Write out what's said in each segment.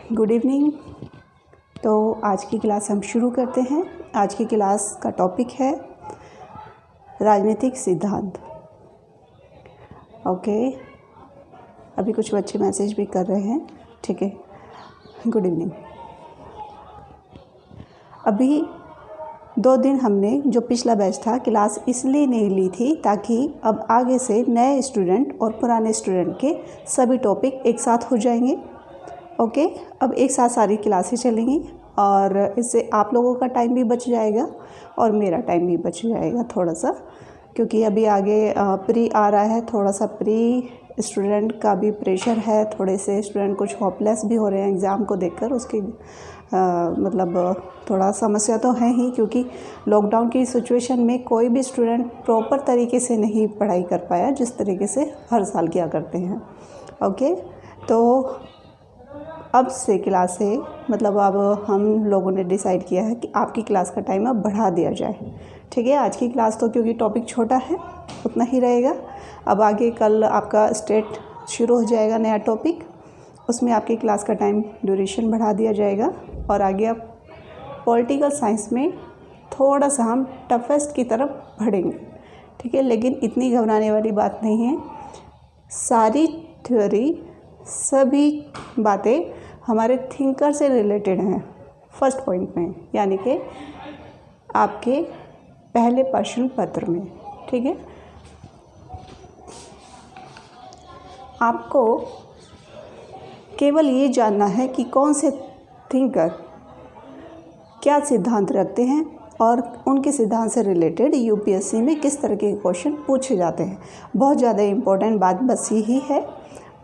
Good evening. तो आज की क्लास हम शुरू करते हैं। आज की क्लास का टॉपिक है राजनीतिक सिद्धांत। ओके, अभी कुछ बच्चे मैसेज भी कर रहे हैं। ठीक है, गुड इवनिंग। अभी 2 दिन हमने जो पिछला बैच था क्लास इसलिए नहीं ली थी ताकि अब आगे से नए स्टूडेंट और पुराने स्टूडेंट के सभी टॉपिक एक साथ हो जाएंगे। ओके, अब एक साथ सारी क्लासें चलेंगी और इससे आप लोगों का टाइम भी बच जाएगा और मेरा टाइम भी बच जाएगा थोड़ा सा, क्योंकि अभी आगे प्री आ रहा है। थोड़ा सा प्री स्टूडेंट का भी प्रेशर है, थोड़े से स्टूडेंट कुछ होपलेस भी हो रहे हैं एग्ज़ाम को देखकर। उसकी मतलब थोड़ा समस्या तो है ही, क्योंकि लॉकडाउन की सिचुएशन में कोई भी स्टूडेंट प्रॉपर तरीके से नहीं पढ़ाई कर पाया जिस तरीके से हर साल किया करते हैं। ओके, तो अब से क्लास है, मतलब अब हम लोगों ने डिसाइड किया है कि आपकी क्लास का टाइम अब बढ़ा दिया जाए। ठीक है, आज की क्लास तो क्योंकि टॉपिक छोटा है उतना ही रहेगा। अब आगे कल आपका स्टेट शुरू हो जाएगा, नया टॉपिक, उसमें आपकी क्लास का टाइम ड्यूरेशन बढ़ा दिया जाएगा और आगे आप पॉलिटिकल साइंस में थोड़ा सा हम टफेस्ट की तरफ बढ़ेंगे। ठीक है, लेकिन इतनी घबराने वाली बात नहीं है। सारी थ्योरी, सभी बातें हमारे थिंकर से रिलेटेड हैं फर्स्ट पॉइंट में, यानी कि आपके पहले प्रश्न पत्र में। ठीक है, आपको केवल ये जानना है कि कौन से थिंकर क्या सिद्धांत रखते हैं और उनके सिद्धांत से रिलेटेड यूपीएससी में किस तरह के क्वेश्चन पूछे जाते हैं। बहुत ज़्यादा इम्पोर्टेंट बात बस यही है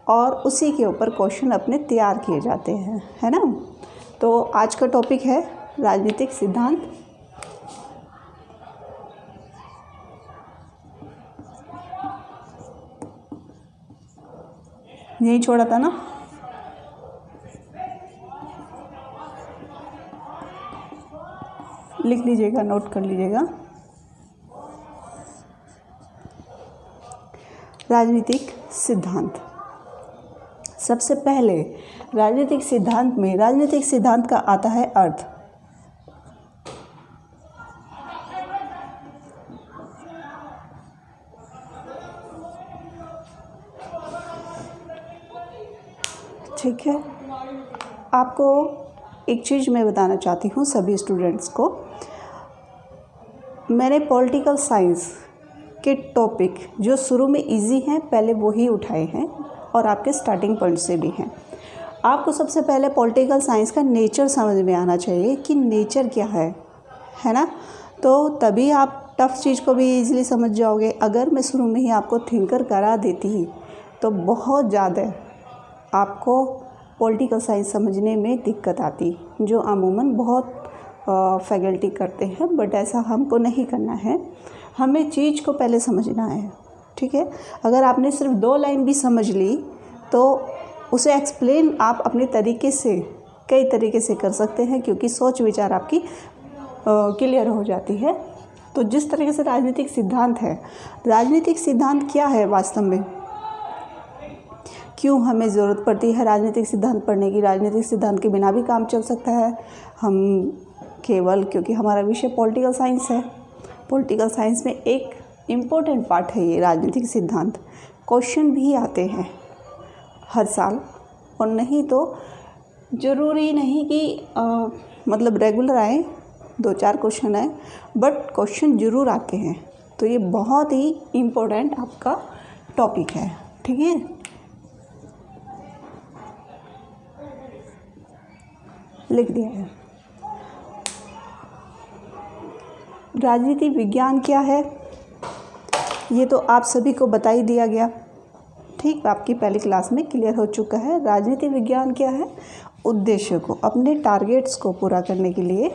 और उसी के ऊपर क्वेश्चन अपने तैयार किए जाते हैं, है ना। तो आज का टॉपिक है राजनीतिक सिद्धांत। यही छोड़ा था ना। लिख लीजिएगा, नोट कर लीजिएगा। राजनीतिक सिद्धांत। सबसे पहले राजनीतिक सिद्धांत में राजनीतिक सिद्धांत का आता है अर्थ। ठीक है, आपको एक चीज़ मैं बताना चाहती हूँ सभी स्टूडेंट्स को। मैंने पॉलिटिकल साइंस के टॉपिक जो शुरू में इजी हैं पहले वो ही उठाए हैं और आपके स्टार्टिंग पॉइंट से भी हैं। आपको सबसे पहले पॉलिटिकल साइंस का नेचर समझ में आना चाहिए कि नेचर क्या है ना। तो तभी आप टफ चीज़ को भी इजीली समझ जाओगे। अगर मैं शुरू में ही आपको थिंकर करा देती तो बहुत ज़्यादा आपको पॉलिटिकल साइंस समझने में दिक्कत आती, जो अमूमन बहुत फैकल्टी करते हैं। बट ऐसा हमको नहीं करना है, हमें चीज़ को पहले समझना है। ठीक है, अगर आपने सिर्फ 2 लाइन भी समझ ली तो उसे एक्सप्लेन आप अपने तरीके से कई तरीके से कर सकते हैं, क्योंकि सोच विचार आपकी क्लियर हो जाती है। तो जिस तरीके से राजनीतिक सिद्धांत है, राजनीतिक सिद्धांत क्या है वास्तव में, क्यों हमें ज़रूरत पड़ती है राजनीतिक सिद्धांत पढ़ने की, राजनीतिक सिद्धांत के बिना भी काम चल सकता है। हम केवल क्योंकि हमारा विषय पॉलिटिकल साइंस है, पॉलिटिकल साइंस में एक इम्पोर्टेंट पार्ट है ये राजनीतिक सिद्धांत। क्वेश्चन भी आते हैं हर साल, और नहीं तो ज़रूरी नहीं कि मतलब रेगुलर आए, 2-4 क्वेश्चन आए, बट क्वेश्चन ज़रूर आते हैं। तो ये बहुत ही इम्पोर्टेंट आपका टॉपिक है। ठीक है, लिख दिया है। राजनीति विज्ञान क्या है ये तो आप सभी को बता ही दिया गया। ठीक, आपकी पहली क्लास में क्लियर हो चुका है। राजनीति विज्ञान क्या है, उद्देश्य को, अपने टारगेट्स को पूरा करने के लिए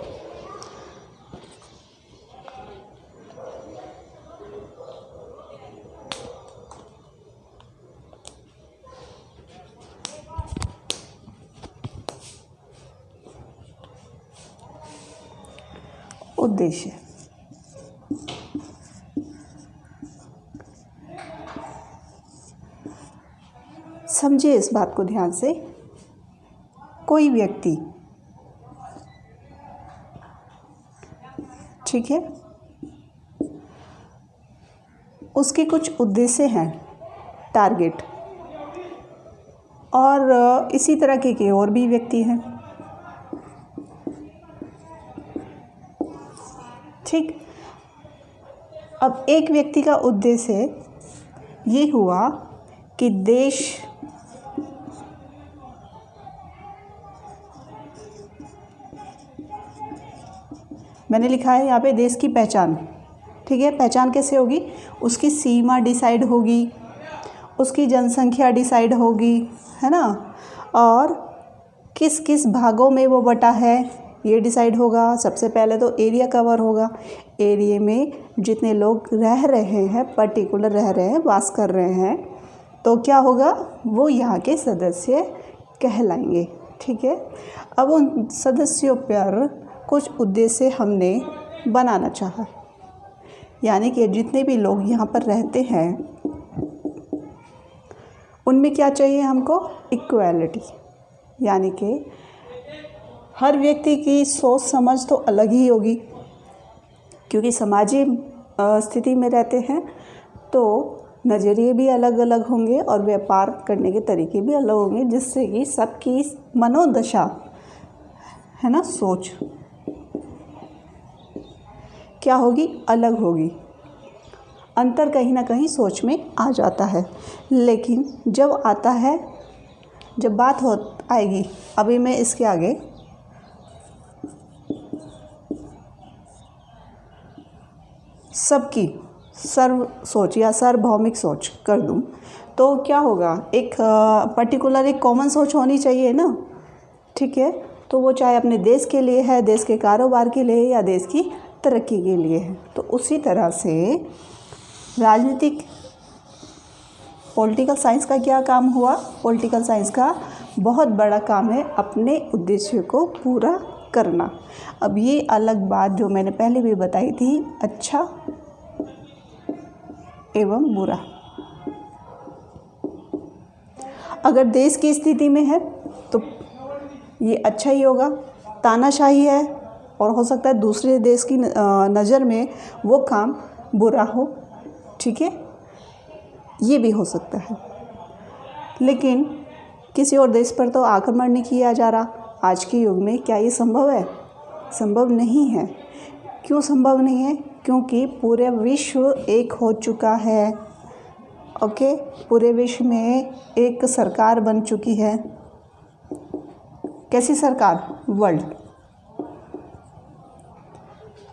उद्देश्य। समझिए इस बात को ध्यान से। कोई व्यक्ति, ठीक है, उसके कुछ उद्देश्य हैं, टारगेट, और इसी तरह के और भी व्यक्ति हैं, ठीक। अब एक व्यक्ति का उद्देश्य ये हुआ कि देश मैंने लिखा है यहाँ पे देश की पहचान, ठीक है। पहचान कैसे होगी? उसकी सीमा डिसाइड होगी, उसकी जनसंख्या डिसाइड होगी, है ना, और किस किस भागों में वो बटा है ये डिसाइड होगा। सबसे पहले तो एरिया कवर होगा, एरिया में जितने लोग रह रहे हैं, पर्टिकुलर रह रहे हैं, वास कर रहे हैं, तो क्या होगा, वो यहाँ के सदस्य कहलाएंगे, ठीक है। अब उन सदस्यों पर कुछ उद्देश्य हमने बनाना चाहा, यानी कि जितने भी लोग यहाँ पर रहते हैं उनमें क्या चाहिए हमको? इक्वालिटी, यानी कि हर व्यक्ति की सोच समझ तो अलग ही होगी, क्योंकि सामाजिक स्थिति में रहते हैं तो नज़रिए भी अलग अलग होंगे और व्यापार करने के तरीके भी अलग होंगे, जिससे कि सबकी मनोदशा, है ना, सोच क्या होगी? अलग होगी। अंतर कहीं ना कहीं सोच में आ जाता है, लेकिन जब आता है, जब बात आएगी, अभी मैं इसके आगे सबकी सर्व सोच या सार्वभौमिक सोच कर दूं तो क्या होगा? एक पर्टिकुलर एक कॉमन सोच होनी चाहिए ना, ठीक है। तो वो चाहे अपने देश के लिए है, देश के कारोबार के लिए, या देश की तरक्की के लिए है। तो उसी तरह से राजनीतिक पॉलिटिकल साइंस का क्या काम हुआ? पॉलिटिकल साइंस का बहुत बड़ा काम है अपने उद्देश्य को पूरा करना। अब ये अलग बात जो मैंने पहले भी बताई थी, अच्छा एवं बुरा। अगर देश की स्थिति में है तो ये अच्छा ही होगा, तानाशाही है और हो सकता है दूसरे देश की नज़र में वो काम बुरा हो, ठीक है, ये भी हो सकता है। लेकिन किसी और देश पर तो आक्रमण नहीं किया जा रहा आज के युग में। क्या ये संभव है? संभव नहीं है। क्यों संभव नहीं है? क्योंकि पूरे विश्व एक हो चुका है, ओके। पूरे विश्व में एक सरकार बन चुकी है। कैसी सरकार? वर्ल्ड।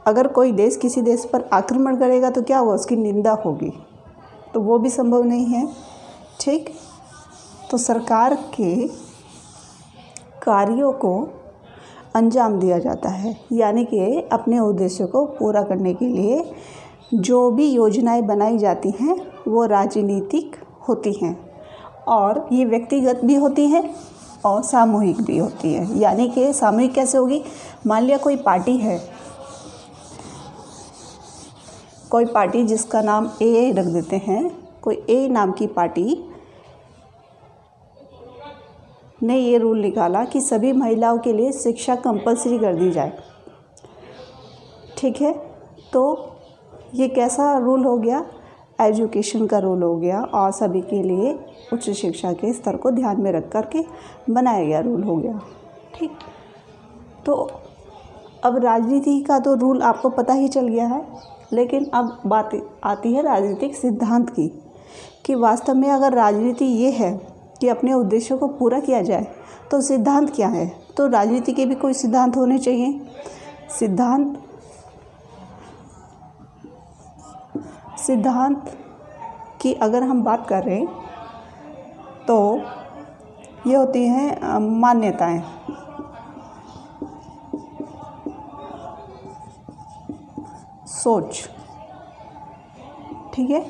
अगर कोई देश किसी देश पर आक्रमण करेगा तो क्या होगा? उसकी निंदा होगी, तो वो भी संभव नहीं है, ठीक। तो सरकार के कार्यों को अंजाम दिया जाता है, यानी कि अपने उद्देश्यों को पूरा करने के लिए जो भी योजनाएं बनाई जाती हैं वो राजनीतिक होती हैं, और ये व्यक्तिगत भी होती हैं और सामूहिक भी होती है। यानी कि सामूहिक कैसे होगी? मान लिया कोई पार्टी है, कोई पार्टी जिसका नाम ए रख देते हैं, कोई ए नाम की पार्टी ने ये रूल निकाला कि सभी महिलाओं के लिए शिक्षा कंपलसरी कर दी जाए, ठीक है। तो ये कैसा रूल हो गया? एजुकेशन का रूल हो गया, और सभी के लिए उच्च शिक्षा के स्तर को ध्यान में रख कर के बनाया गया रूल हो गया, ठीक। तो अब राजनीति का तो रूल आपको पता ही चल गया है, लेकिन अब बात आती है राजनीतिक सिद्धांत की, कि वास्तव में अगर राजनीति ये है कि अपने उद्देश्यों को पूरा किया जाए तो सिद्धांत क्या है? तो राजनीति के भी कोई सिद्धांत होने चाहिए। सिद्धांत की अगर हम बात कर रहे हैं तो ये होती हैं मान्यताएं, सोच, ठीक है।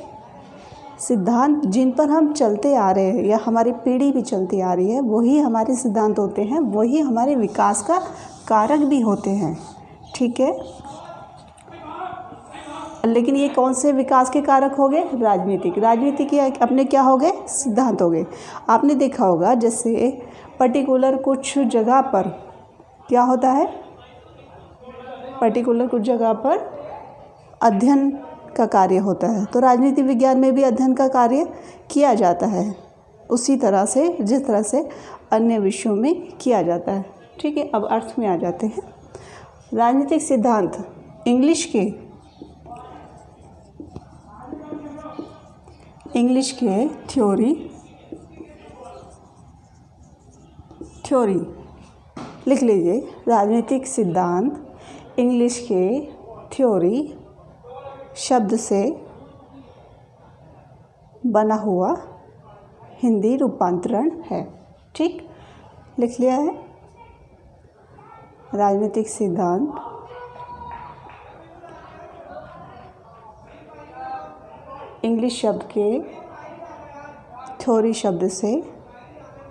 सिद्धांत जिन पर हम चलते आ रहे हैं या हमारी पीढ़ी भी चलती आ रही है, वही हमारे सिद्धांत होते हैं, वही हमारे विकास का कारक भी होते हैं, ठीक है। लेकिन ये कौन से विकास के कारक हो गए? राजनीति के अपने क्या हो गए? सिद्धांत हो गए। आपने देखा होगा जैसे पर्टिकुलर कुछ जगह पर क्या होता है, पर्टिकुलर कुछ जगह पर अध्ययन का कार्य होता है। तो राजनीति विज्ञान में भी अध्ययन का कार्य किया जाता है उसी तरह से जिस तरह से अन्य विषयों में किया जाता है। ठीक है, अब अर्थ में आ जाते हैं। राजनीतिक सिद्धांत इंग्लिश के थ्योरी लिख लीजिए। राजनीतिक सिद्धांत इंग्लिश के थ्योरी शब्द से बना हुआ हिंदी रूपांतरण है। ठीक, लिख लिया है। राजनीतिक सिद्धांत इंग्लिश शब्द के थ्योरी शब्द से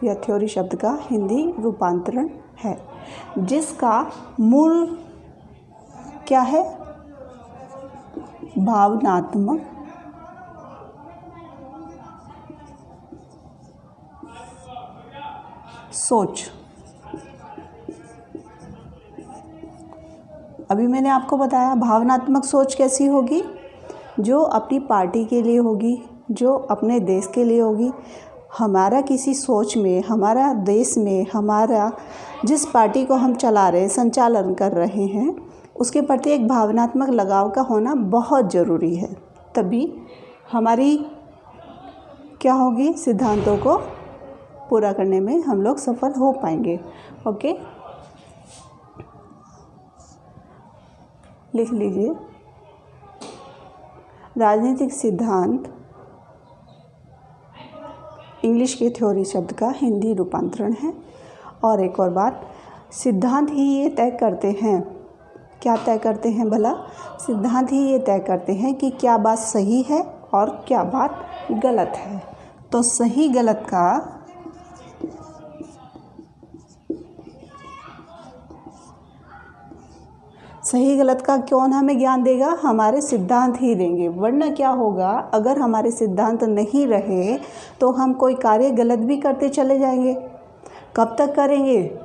या थ्योरी शब्द का हिंदी रूपांतरण है, जिसका मूल क्या है, भावनात्मक सोच। अभी मैंने आपको बताया भावनात्मक सोच कैसी होगी, जो अपनी पार्टी के लिए होगी, जो अपने देश के लिए होगी। हमारा किसी सोच में, हमारा देश में, हमारा जिस पार्टी को हम चला रहे, संचालन कर रहे हैं, उसके प्रति एक भावनात्मक लगाव का होना बहुत ज़रूरी है। तभी हमारी क्या होगी, सिद्धांतों को पूरा करने में हम लोग सफल हो पाएंगे। ओके, लिख लीजिए। राजनीतिक सिद्धांत इंग्लिश के थ्योरी शब्द का हिंदी रूपांतरण है। और एक और बात, सिद्धांत ही ये तय करते हैं, क्या तय करते हैं भला, सिद्धांत ही ये तय करते हैं कि क्या बात सही है और क्या बात गलत है। तो सही गलत का कौन हमें ज्ञान देगा, हमारे सिद्धांत ही देंगे। वरना क्या होगा, अगर हमारे सिद्धांत नहीं रहे तो हम कोई कार्य गलत भी करते चले जाएंगे। कब तक करेंगे,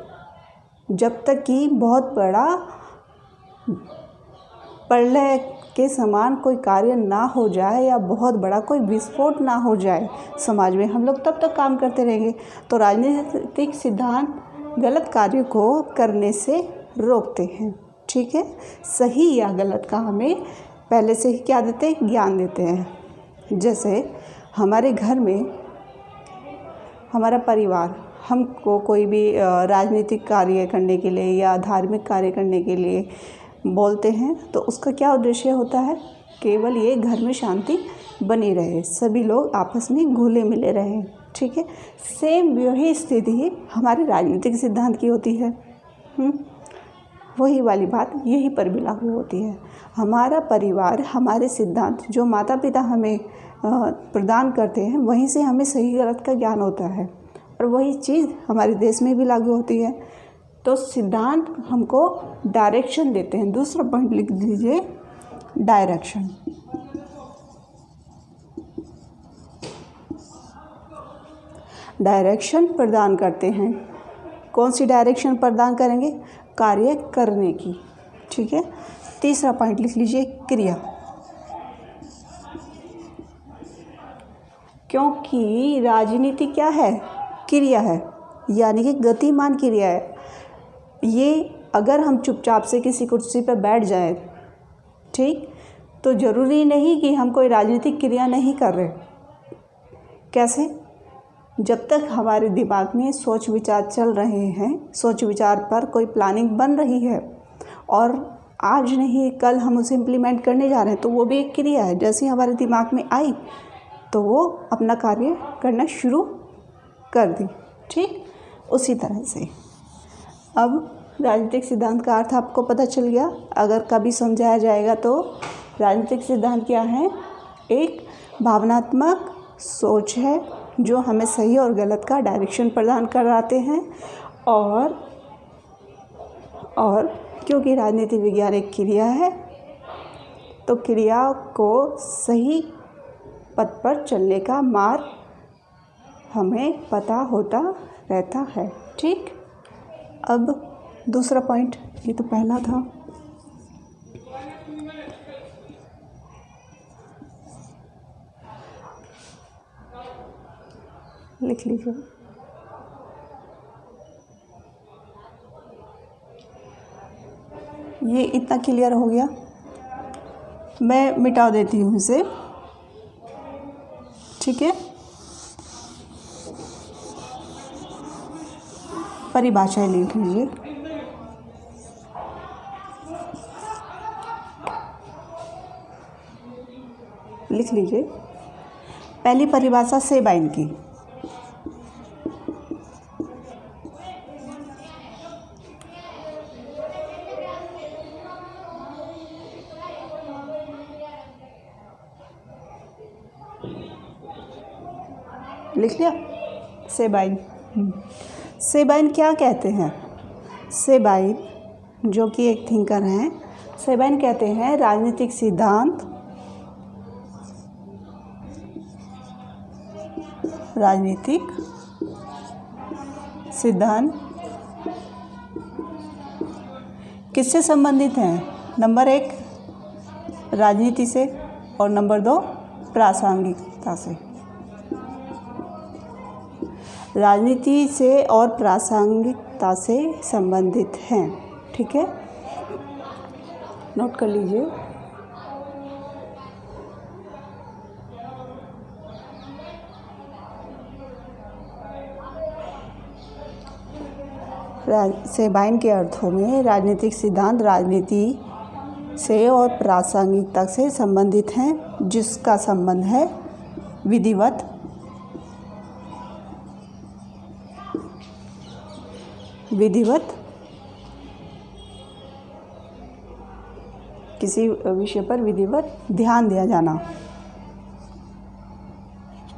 जब तक कि बहुत बड़ा प्रलय के समान कोई कार्य ना हो जाए या बहुत बड़ा कोई विस्फोट ना हो जाए समाज में, हम लोग तब तक काम करते रहेंगे। तो राजनीतिक सिद्धांत गलत कार्य को करने से रोकते हैं। ठीक है, सही या गलत का हमें पहले से ही क्या देते हैं, ज्ञान देते हैं। जैसे हमारे घर में हमारा परिवार हमको कोई भी राजनीतिक कार्य करने के लिए या धार्मिक कार्य करने के लिए बोलते हैं, तो उसका क्या उद्देश्य होता है, केवल ये घर में शांति बनी रहे, सभी लोग आपस में घुले मिले रहें। ठीक है, सेम वही स्थिति हमारे राजनीतिक सिद्धांत की होती है। वही वाली बात यहीं पर भी लागू होती है। हमारा परिवार, हमारे सिद्धांत जो माता पिता हमें प्रदान करते हैं, वहीं से हमें सही गलत का ज्ञान होता है। और वही चीज़ हमारे देश में भी लागू होती है। तो सिद्धांत हमको डायरेक्शन देते हैं। दूसरा पॉइंट लिख दीजिए, डायरेक्शन। डायरेक्शन प्रदान करते हैं। कौन सी डायरेक्शन प्रदान करेंगे, कार्य करने की। ठीक है, तीसरा पॉइंट लिख लीजिए, क्रिया। क्योंकि राजनीति क्या है, क्रिया है, यानी कि गतिमान क्रिया है। ये अगर हम चुपचाप से किसी कुर्सी पर बैठ जाएं, ठीक, तो ज़रूरी नहीं कि हम कोई राजनीतिक क्रिया नहीं कर रहे। कैसे, जब तक हमारे दिमाग में सोच विचार चल रहे हैं, सोच विचार पर कोई प्लानिंग बन रही है और आज नहीं कल हम उसे इम्प्लीमेंट करने जा रहे हैं, तो वो भी एक क्रिया है। जैसे ही हमारे दिमाग में आई तो वो अपना कार्य करना शुरू कर दी। ठीक, उसी तरह से अब राजनीतिक सिद्धांत का अर्थ आपको पता चल गया। अगर कभी समझाया जाएगा तो राजनीतिक सिद्धांत क्या है, एक भावनात्मक सोच है जो हमें सही और गलत का डायरेक्शन प्रदान कराते हैं। और क्योंकि राजनीति विज्ञान एक क्रिया है, तो क्रिया को सही पथ पर चलने का मार्ग हमें पता होता रहता है। ठीक, अब दूसरा पॉइंट, ये तो पहला था। लिख लीजिए। ये इतना क्लियर हो गया, मैं मिटा देती हूँ इसे। ठीक है, परिभाषाएं लिख लीजिए। लिख लीजिए। पहली परिभाषा सेबाइन की। लिख लिया, सेबाइन। सेबाइन क्या कहते हैं? सेबाइन, जो कि एक थिंकर हैं, सेबाइन कहते हैं राजनीतिक सिद्धांत, राजनीतिक सिद्धांत किससे संबंधित हैं? नंबर 1 राजनीति से, और नंबर 2 प्रासंगिकता से। राजनीति से और प्रासंगिकता से संबंधित हैं। ठीक है, नोट कर लीजिए। सेबाइन के अर्थों में राजनीतिक सिद्धांत राजनीति से और प्रासंगिकता से संबंधित हैं, जिसका संबंध है विधिवत, किसी विषय पर विधिवत ध्यान दिया जाना।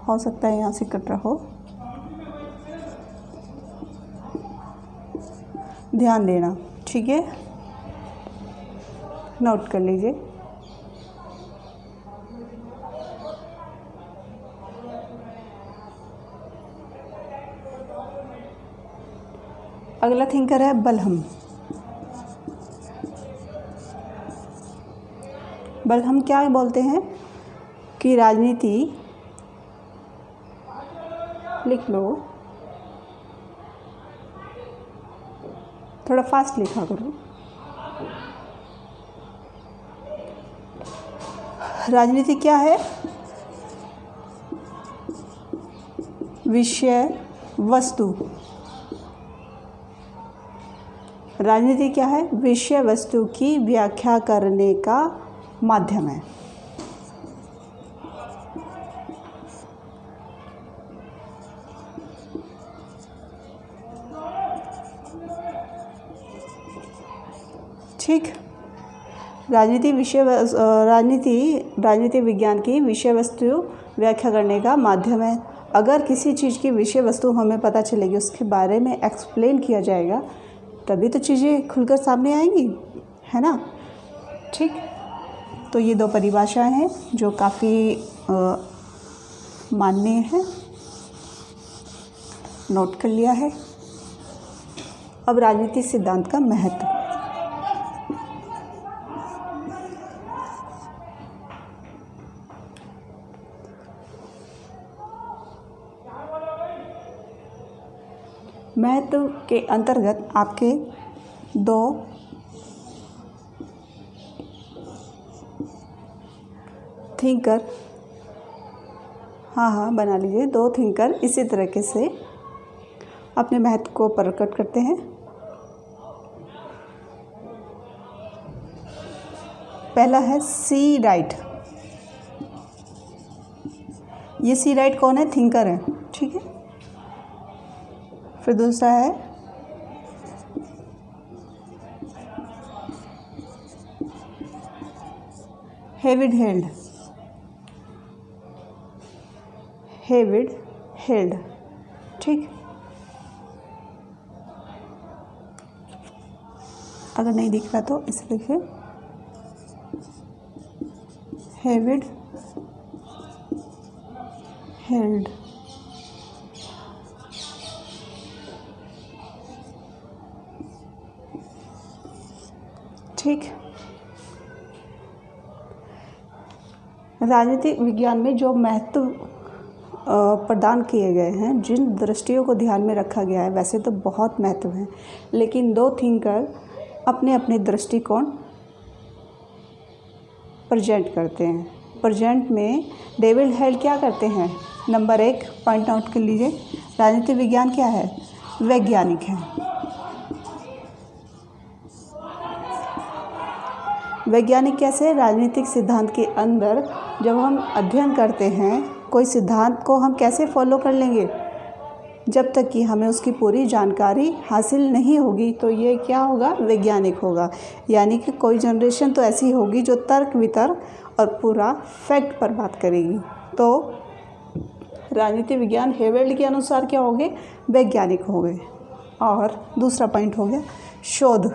हो सकता है यहाँ से कट रहा हो, ध्यान देना। ठीक है, नोट कर लीजिए। अगला थिंकर है बलहम। बलहम क्या बोलते हैं कि राजनीति, लिख लो, थोड़ा फास्ट लिखा करो। राजनीति क्या है? विषय वस्तु। राजनीति क्या है? विषय वस्तु की व्याख्या करने का माध्यम है। ठीक, राजनीति विज्ञान की विषय वस्तु व्याख्या करने का माध्यम है। अगर किसी चीज़ की विषय वस्तु हमें पता चलेगी, उसके बारे में एक्सप्लेन किया जाएगा, तभी तो चीज़ें खुलकर सामने आएंगी, है ना। ठीक, तो ये 2 परिभाषाएं हैं जो काफ़ी माननीय है, नोट कर लिया है। अब राजनीतिक सिद्धांत का महत्व। महत्व के अंतर्गत आपके 2 थिंकर, हाँ बना लीजिए, 2 थिंकर इसी तरीके से अपने महत्व को प्रकट करते हैं। पहला है सी राइट। ये सी राइट कौन है? थिंकर है। ठीक है, फिर दूसरा है हेविड हेल्ड। ठीक, अगर नहीं दिख रहा तो इसे लिखिए, हेविड हेल्ड। ठीक। राजनीतिक विज्ञान में जो महत्व प्रदान किए गए हैं, जिन दृष्टियों को ध्यान में रखा गया है, वैसे तो बहुत महत्व है, लेकिन दो थिंकर अपने अपने दृष्टिकोण प्रेजेंट करते हैं। प्रेजेंट में डेविड हेल क्या करते हैं? नंबर 1 पॉइंट आउट कर लीजिए, राजनीतिक विज्ञान क्या है? वैज्ञानिक है। वैज्ञानिक कैसे? राजनीतिक सिद्धांत के अंदर जब हम अध्ययन करते हैं कोई सिद्धांत को, हम कैसे फॉलो कर लेंगे? जब तक कि हमें उसकी पूरी जानकारी हासिल नहीं होगी, तो ये क्या होगा? वैज्ञानिक होगा। यानी कि कोई जनरेशन तो ऐसी होगी जो तर्क वितर्क और पूरा फैक्ट पर बात करेगी। तो राजनीतिक विज्ञान हेवेल्ड के अनुसार क्या हो गए? वैज्ञानिक हो गए। और दूसरा पॉइंट हो गया शोध।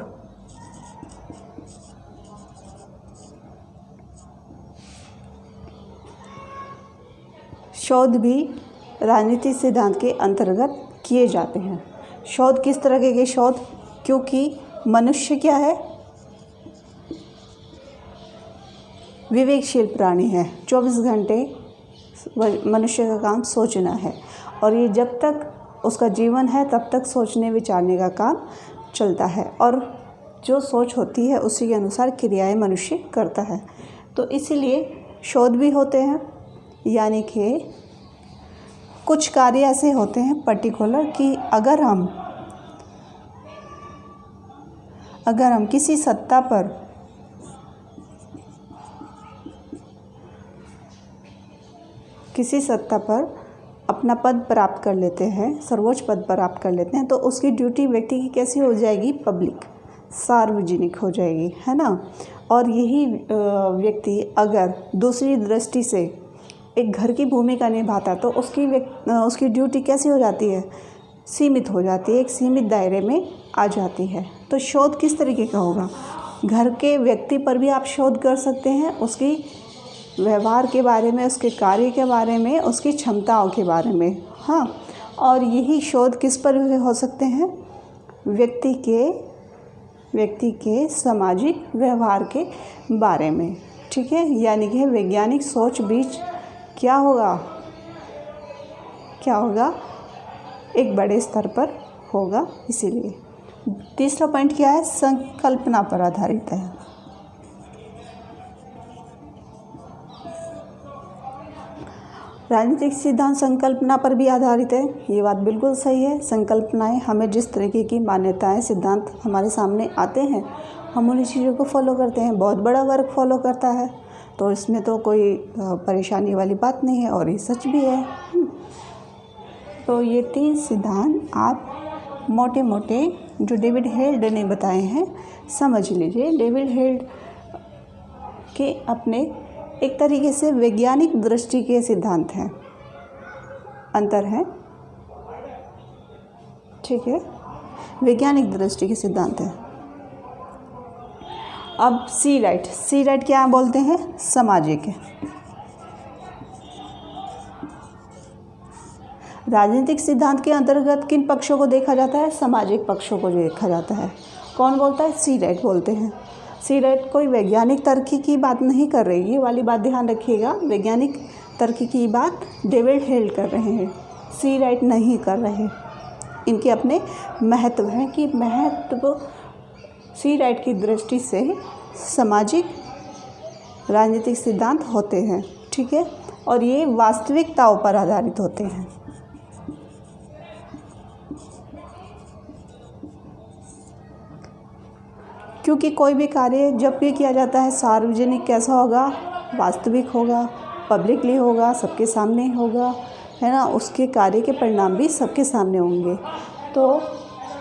शोध भी राजनीतिक सिद्धांत के अंतर्गत किए जाते हैं। शोध किस तरह के शोध? क्योंकि मनुष्य क्या है? विवेकशील प्राणी है। 24 घंटे मनुष्य का काम सोचना है, और ये जब तक उसका जीवन है तब तक सोचने विचारने का काम चलता है, और जो सोच होती है उसी के अनुसार क्रियाएं मनुष्य करता है। तो इसीलिए शोध भी होते हैं। यानी कि कुछ कार्य ऐसे होते हैं पर्टिकुलर कि अगर हम किसी सत्ता पर अपना पद प्राप्त कर लेते हैं, सर्वोच्च पद प्राप्त कर लेते हैं, तो उसकी ड्यूटी व्यक्ति की कैसी हो जाएगी? पब्लिक, सार्वजनिक हो जाएगी, है ना। और यही व्यक्ति अगर दूसरी दृष्टि से एक घर की भूमिका निभाता, तो उसकी ड्यूटी कैसी हो जाती है? सीमित हो जाती है, एक सीमित दायरे में आ जाती है। तो शोध किस तरीके का होगा? घर के व्यक्ति पर भी आप शोध कर सकते हैं, उसकी व्यवहार के बारे में, उसके कार्य के बारे में, उसकी क्षमताओं के बारे में। हाँ, और यही शोध किस पर हो सकते हैं? व्यक्ति के सामाजिक व्यवहार के बारे में, ठीक है। यानी कि वैज्ञानिक सोच बीच क्या होगा? एक बड़े स्तर पर होगा। इसीलिए तीसरा पॉइंट क्या है? संकल्पना पर आधारित है। राजनीतिक सिद्धांत संकल्पना पर भी आधारित है, ये बात बिल्कुल सही है। संकल्पनाएं, हमें जिस तरीके की मान्यताएं, सिद्धांत हमारे सामने आते हैं, हम उन्हीं चीज़ों को फॉलो करते हैं। बहुत बड़ा वर्ग फॉलो करता है, तो इसमें तो कोई परेशानी वाली बात नहीं है, और ये सच भी है। तो ये 3 सिद्धांत आप मोटे मोटे जो डेविड हेल्ड ने बताए हैं समझ लीजिए। डेविड हेल्ड के अपने एक तरीके से वैज्ञानिक दृष्टि के सिद्धांत हैं, अंतर है, ठीक है, वैज्ञानिक दृष्टि के सिद्धांत है। अब सी राइट क्या बोलते हैं? सामाजिक है। राजनीतिक सिद्धांत के अंतर्गत किन पक्षों को देखा जाता है? सामाजिक पक्षों को देखा जाता है। कौन बोलता है? सी राइट बोलते हैं। सी राइट कोई वैज्ञानिक तर्क की बात नहीं कर रही, ये वाली बात ध्यान रखिएगा। वैज्ञानिक तर्क की बात डेविड हेल्ड कर रहे हैं, सी राइट नहीं कर रहे। इनके अपने महत्व हैं कि महत्व सी राइट की दृष्टि से सामाजिक राजनीतिक सिद्धांत होते हैं, ठीक है, और ये वास्तविकताओं पर आधारित होते हैं। क्योंकि कोई भी कार्य जब भी किया जाता है सार्वजनिक कैसा होगा? वास्तविक होगा, पब्लिकली होगा, सबके सामने होगा, है ना। उसके कार्य के परिणाम भी सबके सामने होंगे। तो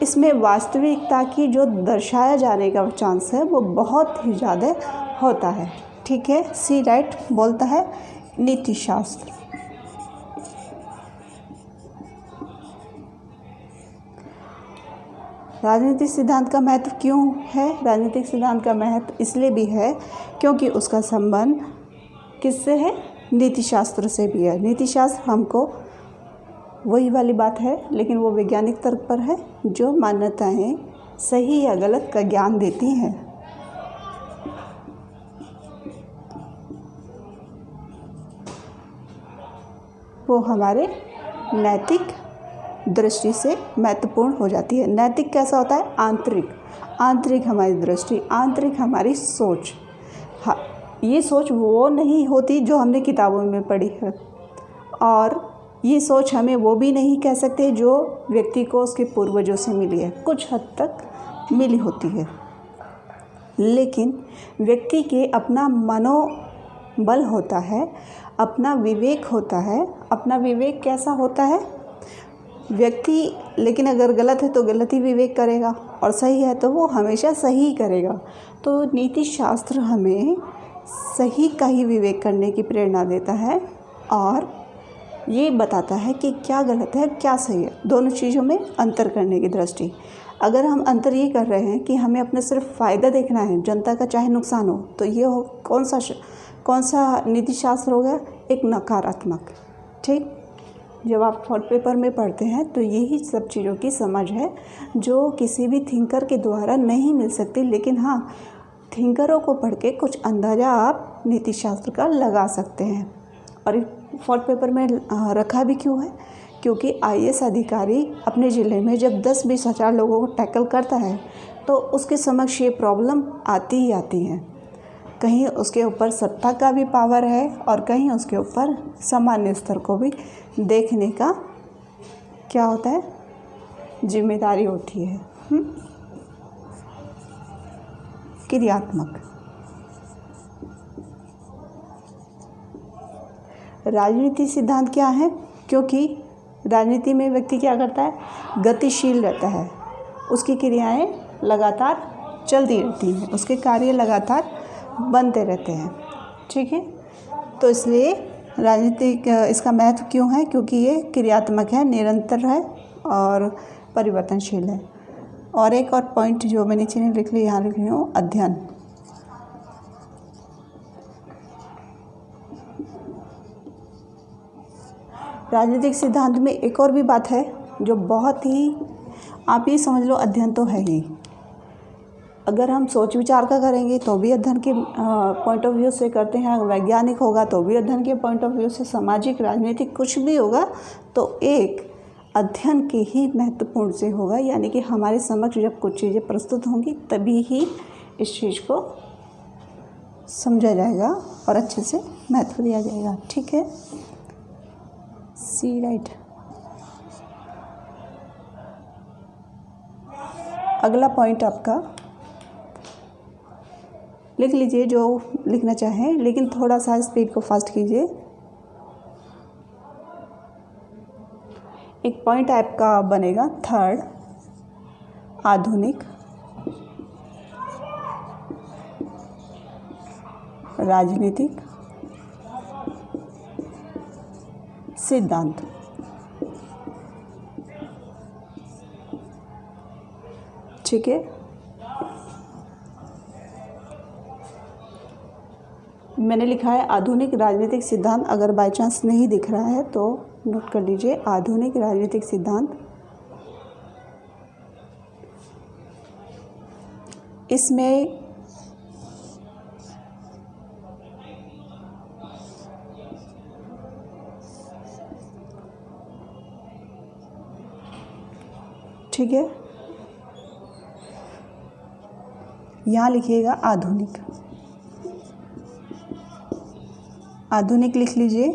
इसमें वास्तविकता की जो दर्शाया जाने का चांस है वो बहुत ही ज़्यादा होता है, ठीक है। सी राइट बोलता है नीतिशास्त्र। राजनीतिक सिद्धांत का महत्व क्यों है? राजनीतिक सिद्धांत का महत्व इसलिए भी है क्योंकि उसका संबंध किससे है? नीतिशास्त्र से भी है। नीतिशास्त्र हमको वही वाली बात है, लेकिन वो वैज्ञानिक तर्क पर है, जो मान्यताएं सही या गलत का ज्ञान देती हैं, वो हमारे नैतिक दृष्टि से महत्वपूर्ण हो जाती है। नैतिक कैसा होता है? आंतरिक हमारी दृष्टि, आंतरिक हमारी सोच। हाँ, ये सोच वो नहीं होती जो हमने किताबों में पढ़ी है, और ये सोच हमें वो भी नहीं कह सकते जो व्यक्ति को उसके पूर्वजों से मिली है। कुछ हद तक मिली होती है, लेकिन व्यक्ति के अपना मनोबल होता है, अपना विवेक होता है। अपना विवेक कैसा होता है? व्यक्ति लेकिन अगर गलत है तो गलत ही विवेक करेगा, और सही है तो वो हमेशा सही ही करेगा। तो नीति शास्त्र हमें सही का ही विवेक करने की प्रेरणा देता है, और ये बताता है कि क्या गलत है क्या सही है, दोनों चीज़ों में अंतर करने की दृष्टि। अगर हम अंतर ये कर रहे हैं कि हमें अपने सिर्फ फ़ायदा देखना है, जनता का चाहे नुकसान हो, तो ये कौन सा नीति शास्त्र हो गया? एक नकारात्मक। ठीक, जब आप थॉट पेपर में पढ़ते हैं तो यही सब चीज़ों की समझ है जो किसी भी थिंकर के द्वारा नहीं मिल सकती, लेकिन हाँ, थिंकरों को पढ़ के कुछ अंदाज़ा आप नीति शास्त्र का लगा सकते हैं। और थॉट पेपर में रखा भी क्यों है? क्योंकि आईएएस अधिकारी अपने ज़िले में जब 10-20 हज़ार लोगों को टैकल करता है तो उसके समक्ष ये प्रॉब्लम आती ही आती हैं। कहीं उसके ऊपर सत्ता का भी पावर है, और कहीं उसके ऊपर सामान्य स्तर को भी देखने का क्या होता है? जिम्मेदारी होती है। क्रियात्मक। राजनीति सिद्धांत क्या है? क्योंकि राजनीति में व्यक्ति क्या करता है? गतिशील रहता है, उसकी क्रियाएं लगातार चलती रहती हैं, उसके कार्य लगातार बनते रहते हैं। ठीक है, तो इसलिए राजनीतिक इसका महत्व क्यों है? क्योंकि ये क्रियात्मक है, निरंतर है और परिवर्तनशील है। और एक और पॉइंट जो मैं नीचे नहीं लिख ली, यहाँ लिख रही हूँ, अध्ययन। राजनीतिक सिद्धांत में एक और भी बात है जो बहुत ही, आप ये समझ लो, अध्ययन तो है ही। अगर हम सोच विचार का करेंगे तो भी अध्ययन के पॉइंट ऑफ व्यू से करते हैं, वैज्ञानिक होगा तो भी अध्ययन के पॉइंट ऑफ व्यू से, सामाजिक, राजनीतिक, कुछ भी होगा तो एक अध्ययन के ही महत्वपूर्ण से होगा। यानी कि हमारे समक्ष जब कुछ चीज़ें प्रस्तुत होंगी तभी ही इस चीज़ को समझा जाएगा और अच्छे से महत्व दिया जाएगा। ठीक है, सी राइट। अगला पॉइंट आपका लिख लीजिए जो लिखना चाहें, लेकिन थोड़ा सा स्पीड को फास्ट कीजिए। एक पॉइंट आपका बनेगा थर्ड, आधुनिक राजनीतिक सिद्धांत। ठीक है, मैंने लिखा है आधुनिक राजनीतिक सिद्धांत। अगर बाय चांस नहीं दिख रहा है तो नोट कर लीजिए, आधुनिक राजनीतिक सिद्धांत। इसमें ठीक है, यहाँ लिखिएगा आधुनिक। आधुनिक लिख लीजिए,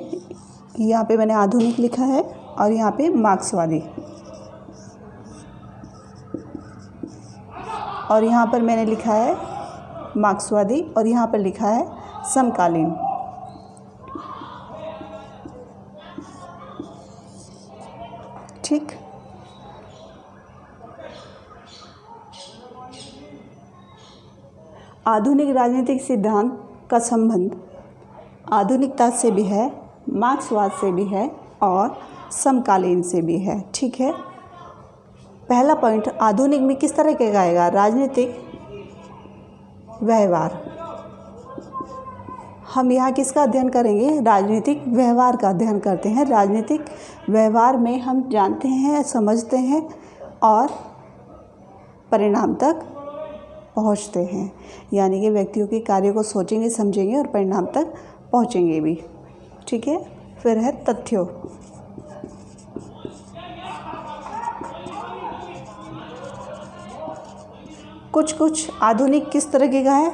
यहाँ पे मैंने आधुनिक लिखा है और यहाँ पे मार्क्सवादी, और यहाँ पर मैंने लिखा है मार्क्सवादी और यहाँ पर लिखा है समकालीन। ठीक, आधुनिक राजनीतिक सिद्धांत का संबंध आधुनिकता से भी है, मार्क्सवाद से भी है और समकालीन से भी है। ठीक है, पहला पॉइंट आधुनिक में किस तरह के आएगा? राजनीतिक व्यवहार। हम यहाँ किसका अध्ययन करेंगे? राजनीतिक व्यवहार का अध्ययन करते हैं। राजनीतिक व्यवहार में हम जानते हैं, समझते हैं और परिणाम तक पहुँचते हैं। यानी कि व्यक्तियों के कार्य को सोचेंगे, समझेंगे और परिणाम तक पहुँचेंगे भी। ठीक है, फिर फिर है तथ्यों। कुछ आधुनिक किस तरीके का है,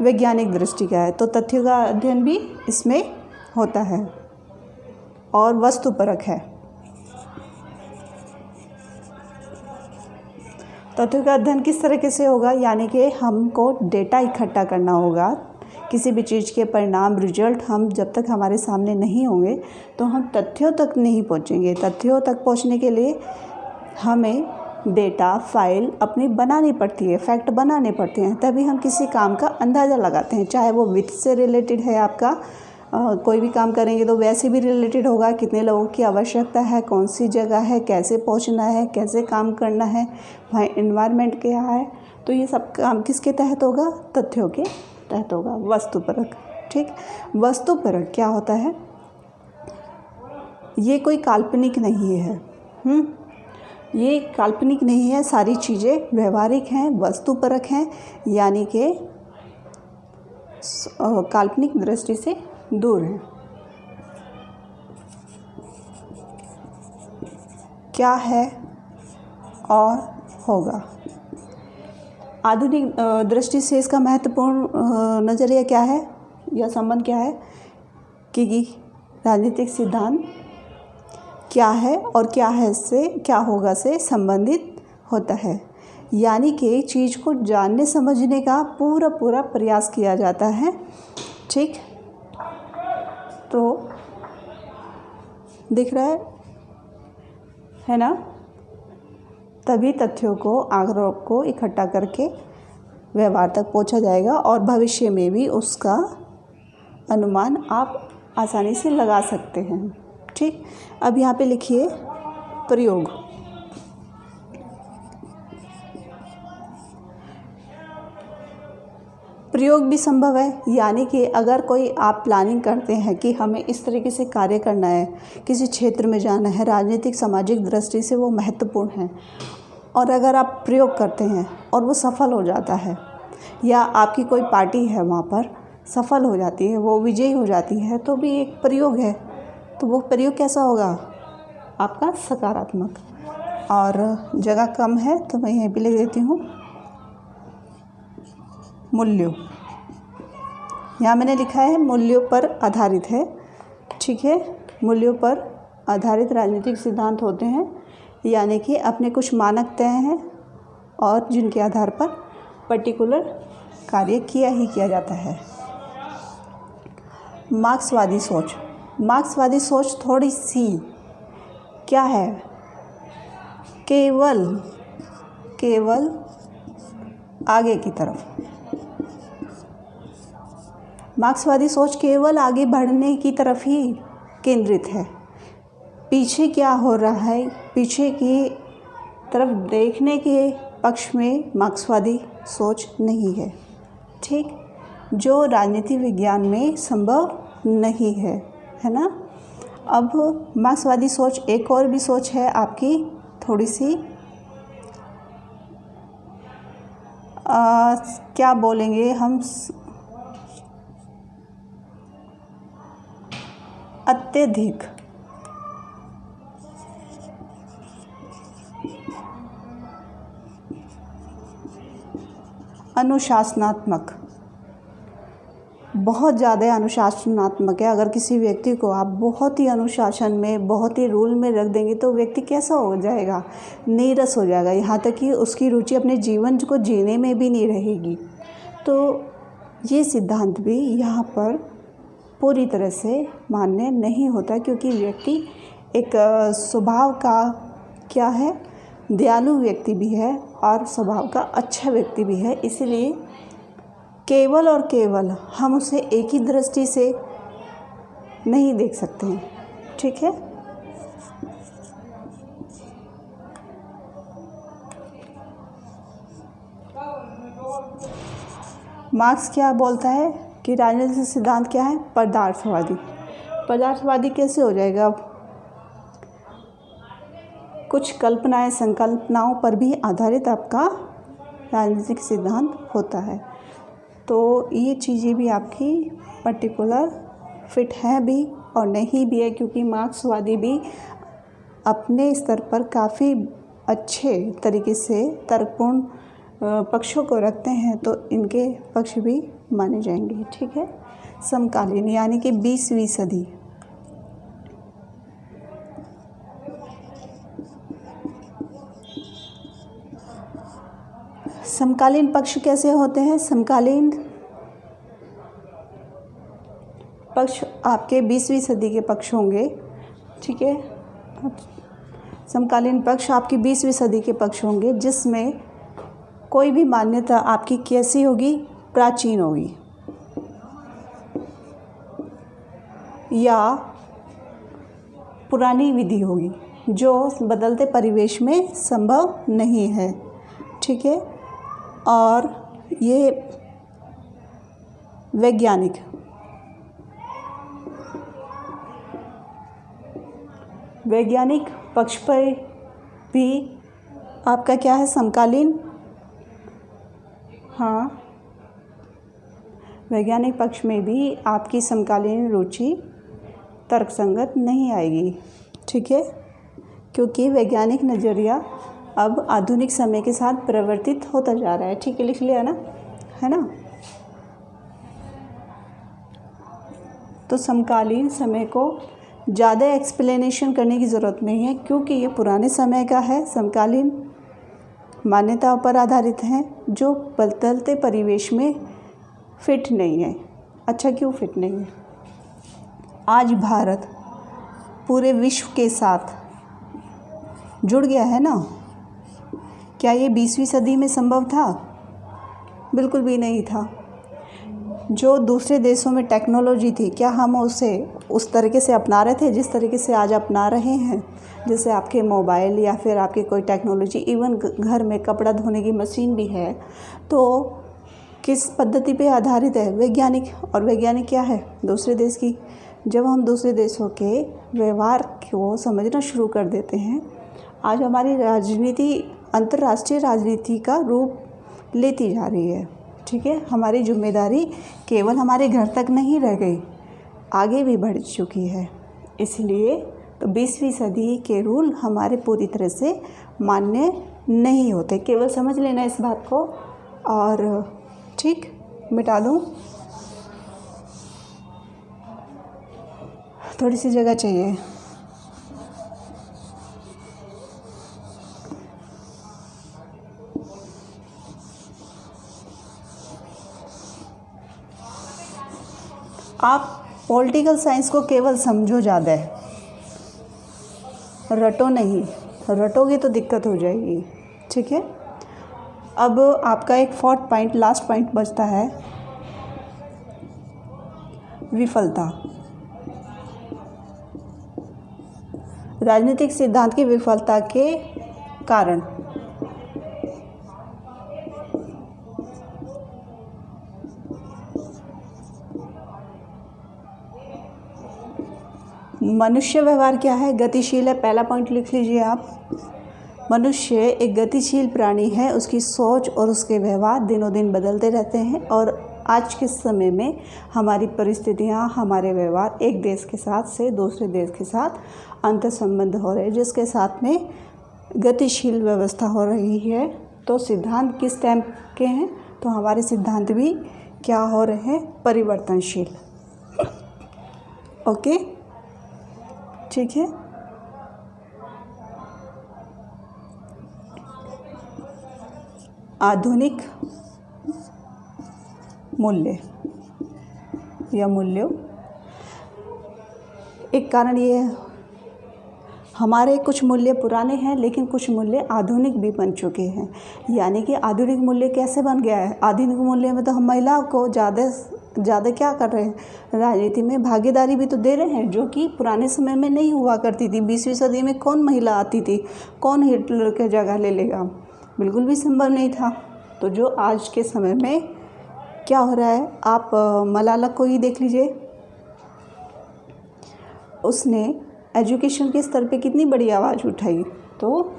वैज्ञानिक दृष्टि का है, तो तथ्यों का अध्ययन भी इसमें होता है और वस्तुपरक है। तथ्यों का अध्ययन किस तरीके से होगा, यानी कि हमको डेटा इकट्ठा करना होगा। किसी भी चीज़ के परिणाम, रिजल्ट हम जब तक हमारे सामने नहीं होंगे तो हम तथ्यों तक नहीं पहुंचेंगे। तथ्यों तक पहुंचने के लिए हमें डेटा फाइल अपनी बनानी पड़ती है, फैक्ट बनाने पड़ते हैं, तभी हम किसी काम का अंदाज़ा लगाते हैं। चाहे वो वित्त से रिलेटेड है, आपका कोई भी काम करेंगे तो वैसे भी रिलेटेड होगा, कितने लोगों की आवश्यकता है, कौन सी जगह है, कैसे पहुंचना है, कैसे काम करना है, वहाँ एनवायरनमेंट क्या है, तो ये सब काम किसके तहत होगा, तथ्यों के तहत होगा, वस्तुपरक। ठीक, वस्तुपरक क्या होता है, ये कोई काल्पनिक नहीं है। ये काल्पनिक नहीं है, सारी चीज़ें व्यवहारिक हैं, वस्तुपरक हैं, यानी कि काल्पनिक दृष्टि से दूर है। क्या है और होगा। आधुनिक दृष्टि से इसका महत्वपूर्ण नज़रिया क्या है या संबंध क्या है कि राजनीतिक सिद्धांत क्या है और क्या है से क्या होगा से संबंधित होता है, यानी कि चीज़ को जानने समझने का पूरा प्रयास किया जाता है। ठीक, तो दिख रहा है ना, तभी तथ्यों को, आंकड़ों को इकट्ठा करके व्यवहार तक पहुंचा जाएगा और भविष्य में भी उसका अनुमान आप आसानी से लगा सकते हैं। ठीक, अब यहाँ पे लिखिए प्रयोग। प्रयोग भी संभव है, यानी कि अगर कोई आप प्लानिंग करते हैं कि हमें इस तरीके से कार्य करना है, किसी क्षेत्र में जाना है, राजनीतिक सामाजिक दृष्टि से वो महत्वपूर्ण है, और अगर आप प्रयोग करते हैं और वो सफल हो जाता है, या आपकी कोई पार्टी है वहाँ पर सफल हो जाती है, वो विजयी हो जाती है, तो भी एक प्रयोग है। तो वो प्रयोग कैसा होगा, आपका सकारात्मक। और जगह कम है तो मैं यहीं पे लिख देती हूँ मूल्यों। यहाँ मैंने लिखा है मूल्यों पर आधारित है। ठीक है, मूल्यों पर आधारित राजनीतिक सिद्धांत होते हैं, यानी कि अपने कुछ मानक तय हैं और जिनके आधार पर पर्टिकुलर कार्य किया ही किया जाता है। मार्क्सवादी सोच। मार्क्सवादी सोच थोड़ी सी क्या है, केवल आगे की तरफ। मार्क्सवादी सोच केवल आगे बढ़ने की तरफ ही केंद्रित है। पीछे क्या हो रहा है, पीछे की तरफ देखने के पक्ष में मार्क्सवादी सोच नहीं है। ठीक, जो राजनीति विज्ञान में संभव नहीं है ना। अब मार्क्सवादी सोच, एक और भी सोच है आपकी थोड़ी सी क्या बोलेंगे हम, अत्यधिक अनुशासनात्मक, बहुत ज़्यादा अनुशासनात्मक है। अगर किसी व्यक्ति को आप बहुत ही अनुशासन में, बहुत ही रूल में रख देंगे तो व्यक्ति कैसा हो जाएगा, नीरस हो जाएगा, यहाँ तक कि उसकी रुचि अपने जीवन को जीने में भी नहीं रहेगी। तो ये सिद्धांत भी यहाँ पर पूरी तरह से मान्य नहीं होता, क्योंकि व्यक्ति एक स्वभाव का क्या है, दयालु व्यक्ति भी है और स्वभाव का अच्छा व्यक्ति भी है। इसलिए केवल और केवल हम उसे एक ही दृष्टि से नहीं देख सकते हैं। ठीक है, मार्क्स क्या बोलता है कि राजनीतिक सिद्धांत क्या है, पदार्थवादी। पदार्थवादी कैसे हो जाएगा, अब कुछ कल्पनाएं, संकल्पनाओं पर भी आधारित आपका राजनीतिक सिद्धांत होता है। तो ये चीज़ें भी आपकी पर्टिकुलर फिट हैं भी और नहीं भी है, क्योंकि मार्क्सवादी भी अपने स्तर पर काफ़ी अच्छे तरीके से तर्कपूर्ण पक्षों को रखते हैं, तो इनके पक्ष भी माने जाएंगे। ठीक है। समकालीन यानी कि 20वीं सदी। समकालीन पक्ष कैसे होते हैं? समकालीन पक्ष आपके 20वीं सदी के पक्ष होंगे। ठीक है। समकालीन पक्ष आपकी 20वीं सदी के पक्ष होंगे, जिसमें कोई भी मान्यता आपकी कैसी होगी? प्राचीन होगी या पुरानी विधि होगी, जो बदलते परिवेश में संभव नहीं है। ठीक है। और ये वैज्ञानिक पक्ष पर भी आपका क्या है? समकालीन। हाँ, वैज्ञानिक पक्ष में भी आपकी समकालीन रुचि तर्कसंगत नहीं आएगी। ठीक है। क्योंकि वैज्ञानिक नज़रिया अब आधुनिक समय के साथ परिवर्तित होता जा रहा है। ठीक है, लिख लिया ना, है ना। तो समकालीन समय को ज़्यादा एक्सप्लेनेशन करने की ज़रूरत नहीं है, क्योंकि ये पुराने समय का है। समकालीन मान्यताओं पर आधारित हैं, जो बदलते परिवेश में फिट नहीं है। अच्छा, क्यों फिट नहीं है? आज भारत पूरे विश्व के साथ जुड़ गया है ना। क्या ये 20वीं सदी में संभव था? बिल्कुल भी नहीं था। जो दूसरे देशों में टेक्नोलॉजी थी, क्या हम उसे उस तरीके से अपना रहे थे जिस तरीके से आज अपना रहे हैं? जैसे आपके मोबाइल या फिर आपकी कोई टेक्नोलॉजी, इवन घर में कपड़ा धोने की मशीन भी है, तो किस पद्धति पे आधारित है? वैज्ञानिक। और वैज्ञानिक क्या है? दूसरे देश की। जब हम दूसरे देशों के व्यवहार को समझना शुरू कर देते हैं, आज हमारी राजनीति अंतर्राष्ट्रीय राजनीति का रूप लेती जा रही है। ठीक है। हमारी जिम्मेदारी केवल हमारे घर तक नहीं रह गई, आगे भी बढ़ चुकी है। इसलिए तो 20वीं सदी के रूल हमारे पूरी तरह से मान्य नहीं होते। केवल समझ लेना इस बात को, और ठीक, मिटा दूँ। थोड़ी सी जगह चाहिए। आप पॉलिटिकल साइंस को केवल समझो ज़्यादा है, रटो नहीं। रटोगे तो दिक्कत हो जाएगी। ठीक है। अब आपका एक 4th पॉइंट, लास्ट पॉइंट बचता है, विफलता। राजनीतिक सिद्धांत की विफलता के कारण। मनुष्य व्यवहार क्या है? गतिशील है। पहला पॉइंट लिख लीजिए आप। मनुष्य एक गतिशील प्राणी है। उसकी सोच और उसके व्यवहार दिनों दिन बदलते रहते हैं, और आज के समय में हमारी परिस्थितियाँ, हमारे व्यवहार एक देश के साथ से दूसरे देश के साथ अंतर संबंध हो रहे हैं, जिसके साथ में गतिशील व्यवस्था हो रही है। तो सिद्धांत किस टाइप के हैं? तो हमारे सिद्धांत भी क्या हो रहे हैं? परिवर्तनशील। ओके, ठीक है। आधुनिक मूल्य या मूल्यों, एक कारण ये है, हमारे कुछ मूल्य पुराने हैं, लेकिन कुछ मूल्य आधुनिक भी बन चुके हैं। यानी कि आधुनिक मूल्य कैसे बन गया है? आधुनिक मूल्य में तो हम महिलाओं को ज़्यादा क्या कर रहे हैं? राजनीति में भागीदारी भी तो दे रहे हैं, जो कि पुराने समय में नहीं हुआ करती थी। 20वीं सदी में कौन महिला आती थी? कौन हिटलर की जगह ले लेगा? बिल्कुल भी संभव नहीं था। तो जो आज के समय में क्या हो रहा है, आप मलाला को ही देख लीजिए। उसने एजुकेशन के स्तर पे कितनी बड़ी आवाज़ उठाई। तो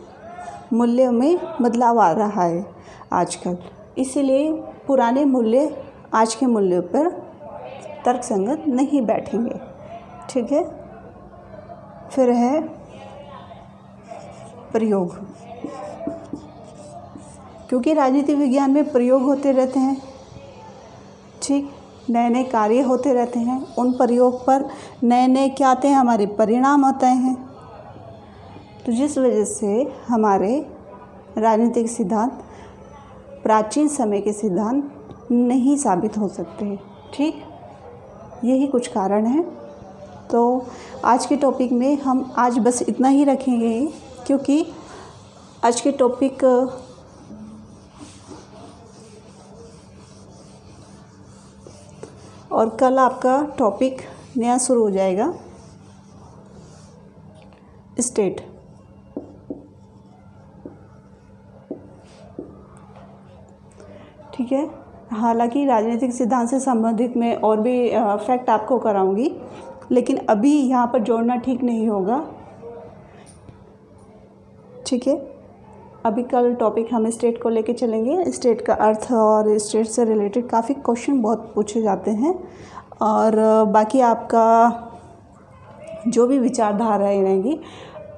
मूल्यों में बदलाव आ रहा है आजकल। इसीलिए पुराने मूल्य आज के मूल्यों पर तर्कसंगत नहीं बैठेंगे। ठीक है। फिर है प्रयोग, क्योंकि राजनीति विज्ञान में प्रयोग होते रहते हैं, ठीक, नए नए कार्य होते रहते हैं, उन प्रयोग पर नए नए क्या आते हैं, हमारे परिणाम आते हैं। तो जिस वजह से हमारे राजनीतिक सिद्धांत प्राचीन समय के सिद्धांत नहीं साबित हो सकते हैं, ठीक, यही कुछ कारण हैं। तो आज के टॉपिक में हम आज बस इतना ही रखेंगे, क्योंकि आज के टॉपिक और कल आपका टॉपिक नया शुरू हो जाएगा, स्टेट। ठीक है। हालांकि राजनीतिक सिद्धांत से संबंधित मैं और भी फैक्ट आपको कराऊंगी, लेकिन अभी यहाँ पर जोड़ना ठीक नहीं होगा, ठीक है। अभी कल टॉपिक हम स्टेट को लेके चलेंगे। स्टेट का अर्थ और स्टेट से रिलेटेड काफ़ी क्वेश्चन बहुत पूछे जाते हैं, और बाकी आपका जो भी विचारधाराएँ रहेंगी,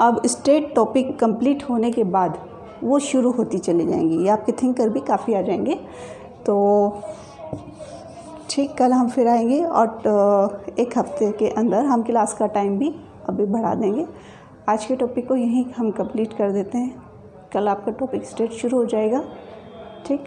अब स्टेट टॉपिक कंप्लीट होने के बाद वो शुरू होती चली जाएंगी, ये आपके थिंकर भी काफ़ी आ जाएंगे। तो ठीक, कल हम फिर आएंगे, और एक हफ्ते के अंदर हम क्लास का टाइम भी अभी बढ़ा देंगे। आज के टॉपिक को यहीं हम कंप्लीट कर देते हैं, कल आपका टॉपिक स्टेट शुरू हो जाएगा, ठीक।